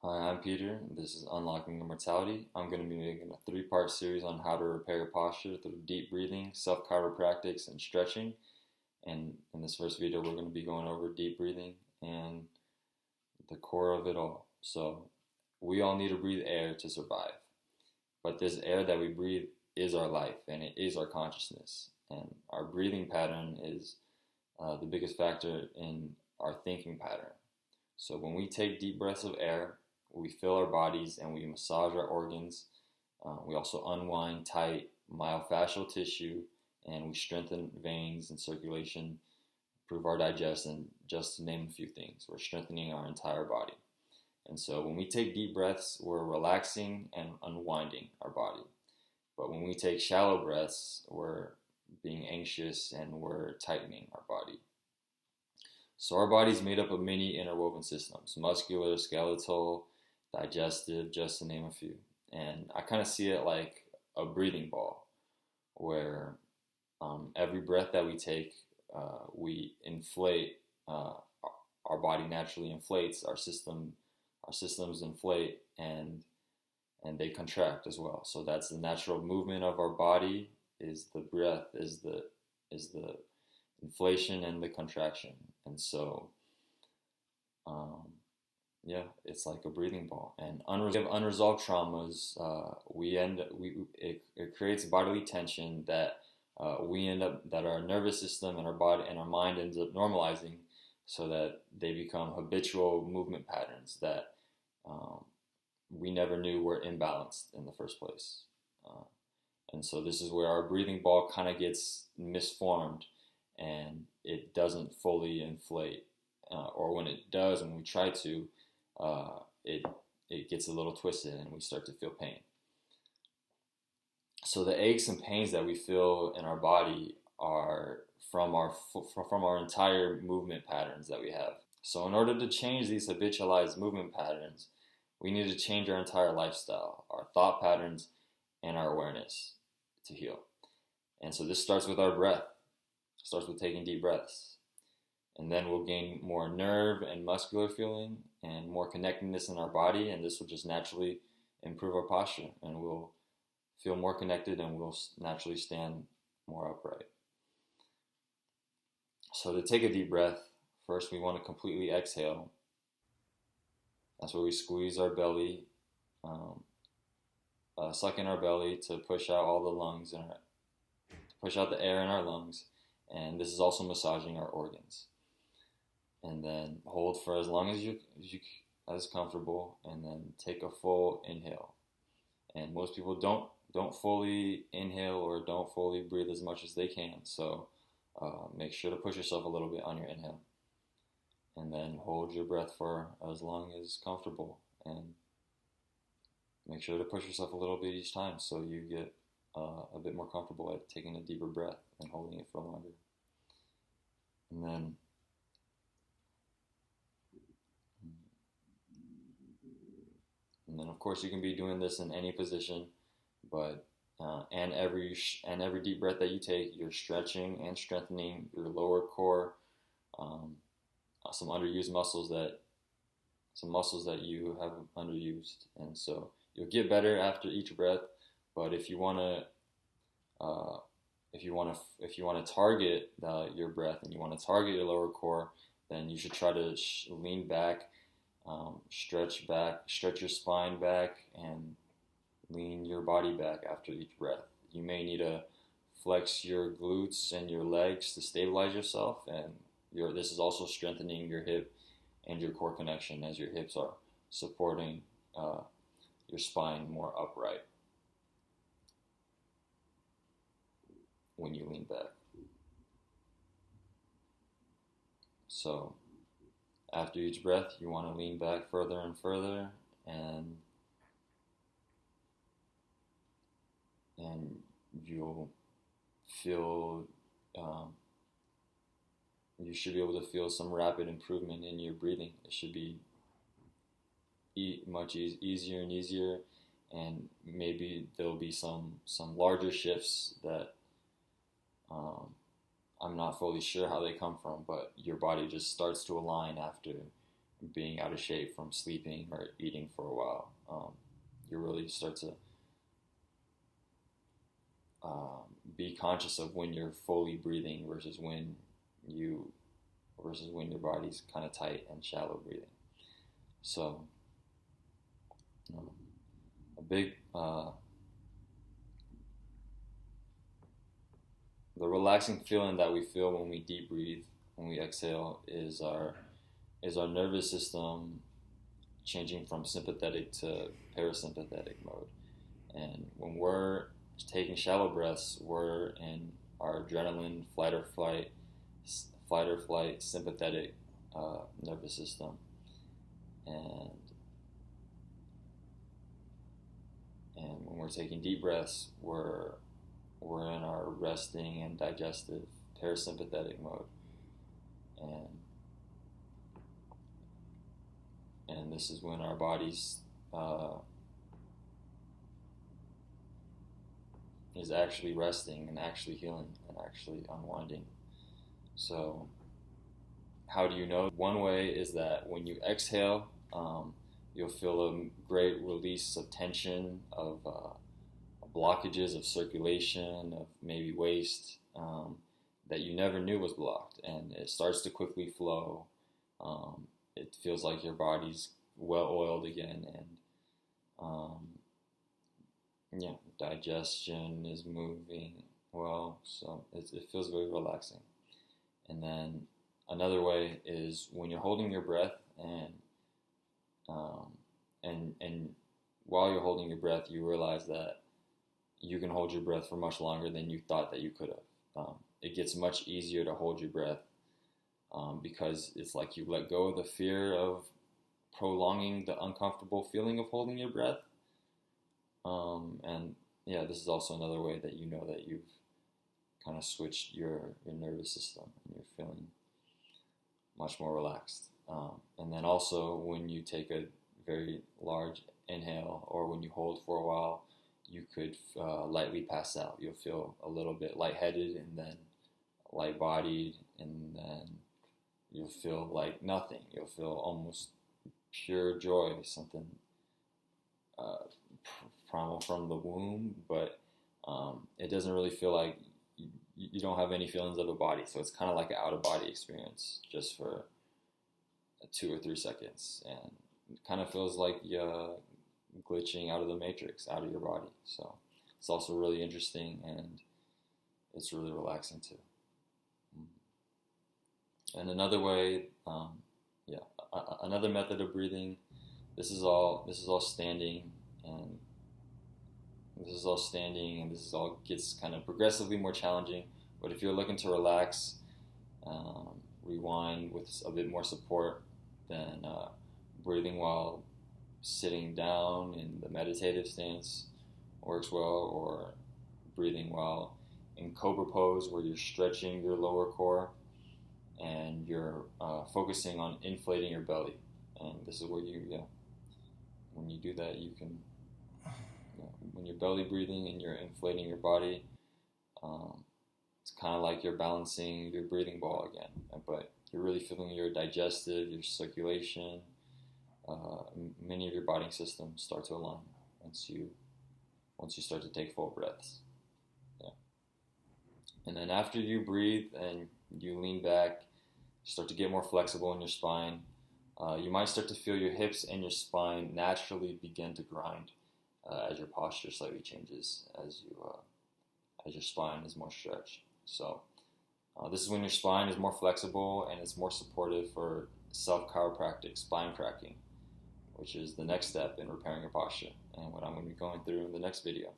Hi, I'm Peter. This is Unlocking Immortality. I'm going to be making a three-part series on how to repair your posture through deep breathing, self-chiropractics, and stretching. And in this first video, we're going to be going over deep breathing and the core of it all. So, we all need to breathe air to survive. But this air that we breathe is our life, and it is our consciousness. And our breathing pattern is the biggest factor in our thinking pattern. So, when we take deep breaths of air, we fill our bodies and we massage our organs. We also unwind tight myofascial tissue and we strengthen veins and circulation, improve our digestion, just to name a few things. We're strengthening our entire body. And so when we take deep breaths, we're relaxing and unwinding our body. But when we take shallow breaths, we're being anxious and we're tightening our body. So our body is made up of many interwoven systems: muscular, skeletal, digestive, just to name a few. And I kind of see it like a breathing ball, where every breath that we take, we inflate. Our body naturally inflates. Our systems inflate, and they contract as well. So that's the natural movement of our body. Is the breath? Is the inflation and the contraction? And so, yeah, it's like a breathing ball. And unresolved traumas, it creates bodily tension that that our nervous system and our body and our mind ends up normalizing, so that they become habitual movement patterns that we never knew were imbalanced in the first place. And so this is where our breathing ball kind of gets misformed and it doesn't fully inflate, or when it does, when we try to, it gets a little twisted and we start to feel pain. So the aches and pains that we feel in our body are from our entire movement patterns that we have. So in order to change these habitualized movement patterns, we need to change our entire lifestyle, our thought patterns, and our awareness to heal. And so this starts with our breath. It starts with taking deep breaths. And then we'll gain more nerve and muscular feeling and more connectedness in our body, and this will just naturally improve our posture, and we'll feel more connected and we'll naturally stand more upright. So to take a deep breath, first we want to completely exhale. That's where we squeeze our belly, suck in our belly to push out all the lungs and push out the air in our lungs. And this is also massaging our organs. And then hold for as long as you as comfortable, and then take a full inhale. And most people don't fully inhale or don't fully breathe as much as they can. So make sure to push yourself a little bit on your inhale. And then hold your breath for as long as comfortable, and make sure to push yourself a little bit each time so you get a bit more comfortable at taking a deeper breath and holding it for longer. And then of course you can be doing this in any position, but and every deep breath that you take, you're stretching and strengthening your lower core, some muscles that you have underused, and so you'll get better after each breath. But if you want to target your breath and you want to target your lower core, then you should try to lean back, stretch your spine back, and lean your body back after each breath. You may need to flex your glutes and your legs to stabilize yourself, and this is also strengthening your hip and your core connection, as your hips are supporting your spine more upright when you lean back. So after each breath, you want to lean back further and further, and you'll feel, you should be able to feel some rapid improvement in your breathing. It should be much easier and easier, and maybe there'll be some larger shifts that I'm not fully sure how they come from, but your body just starts to align after being out of shape from sleeping or eating for a while. You really start to be conscious of when you're fully breathing versus when your body's kind of tight and shallow breathing. So a big the relaxing feeling that we feel when we deep breathe, when we exhale, is our nervous system changing from sympathetic to parasympathetic mode. And when we're taking shallow breaths, we're in our adrenaline, flight or flight, sympathetic nervous system, and when we're taking deep breaths, we're in our resting and digestive parasympathetic mode, and this is when our body's is actually resting and actually healing and actually unwinding. So how do you know? One way is that when you exhale, you'll feel a great release of tension, of blockages of circulation, of maybe waste that you never knew was blocked, and it starts to quickly flow. It feels like your body's well oiled again, and digestion is moving well, so it feels very relaxing. And then another way is when you're holding your breath, and while you're holding your breath, you realize that you can hold your breath for much longer than you thought that you could have. It gets much easier to hold your breath because it's like you let go of the fear of prolonging the uncomfortable feeling of holding your breath. And this is also another way that you know that you've kind of switched your nervous system and you're feeling much more relaxed. And then also when you take a very large inhale, or when you hold for a while, you could lightly pass out. You'll feel a little bit lightheaded, and then light-bodied, and then you'll feel like nothing. You'll feel almost pure joy, something primal from the womb, but it doesn't really feel like you don't have any feelings of the body. So it's kind of like an out-of-body experience just for 2 or 3 seconds, and it kind of feels like you're glitching out of the matrix, out of your body. So it's also really interesting, and it's really relaxing too. And another way, another method of breathing. This is all standing, and this all gets kind of progressively more challenging. But if you're looking to relax, rewind with a bit more support, then breathing while sitting down in the meditative stance works well, or breathing while in Cobra pose, where you're stretching your lower core and you're focusing on inflating your belly. And this is where when you do that, you can, when you're belly breathing and you're inflating your body, it's kind of like you're balancing your breathing ball again, but you're really feeling your digestive, your circulation, many of your body systems start to align once you start to take full breaths. And then after you breathe and you lean back, you start to get more flexible in your spine. You might start to feel your hips and your spine naturally begin to grind as your posture slightly changes, as your spine is more stretched. So this is when your spine is more flexible and it's more supportive for self-chiropractic spine cracking, which is the next step in repairing your posture, and what I'm going to be going through in the next video.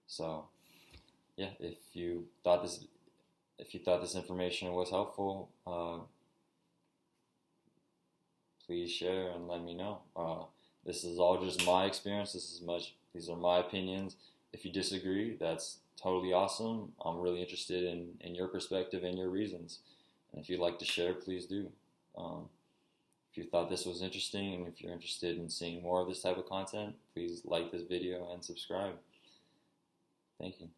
So if you thought this information was helpful, please share and let me know. This is all just my experience. These are my opinions. If you disagree, that's totally awesome. I'm really interested in your perspective and your reasons. And if you'd like to share, please do. If you thought this was interesting, and if you're interested in seeing more of this type of content, please like this video and subscribe. Thank you.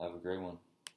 Have a great one.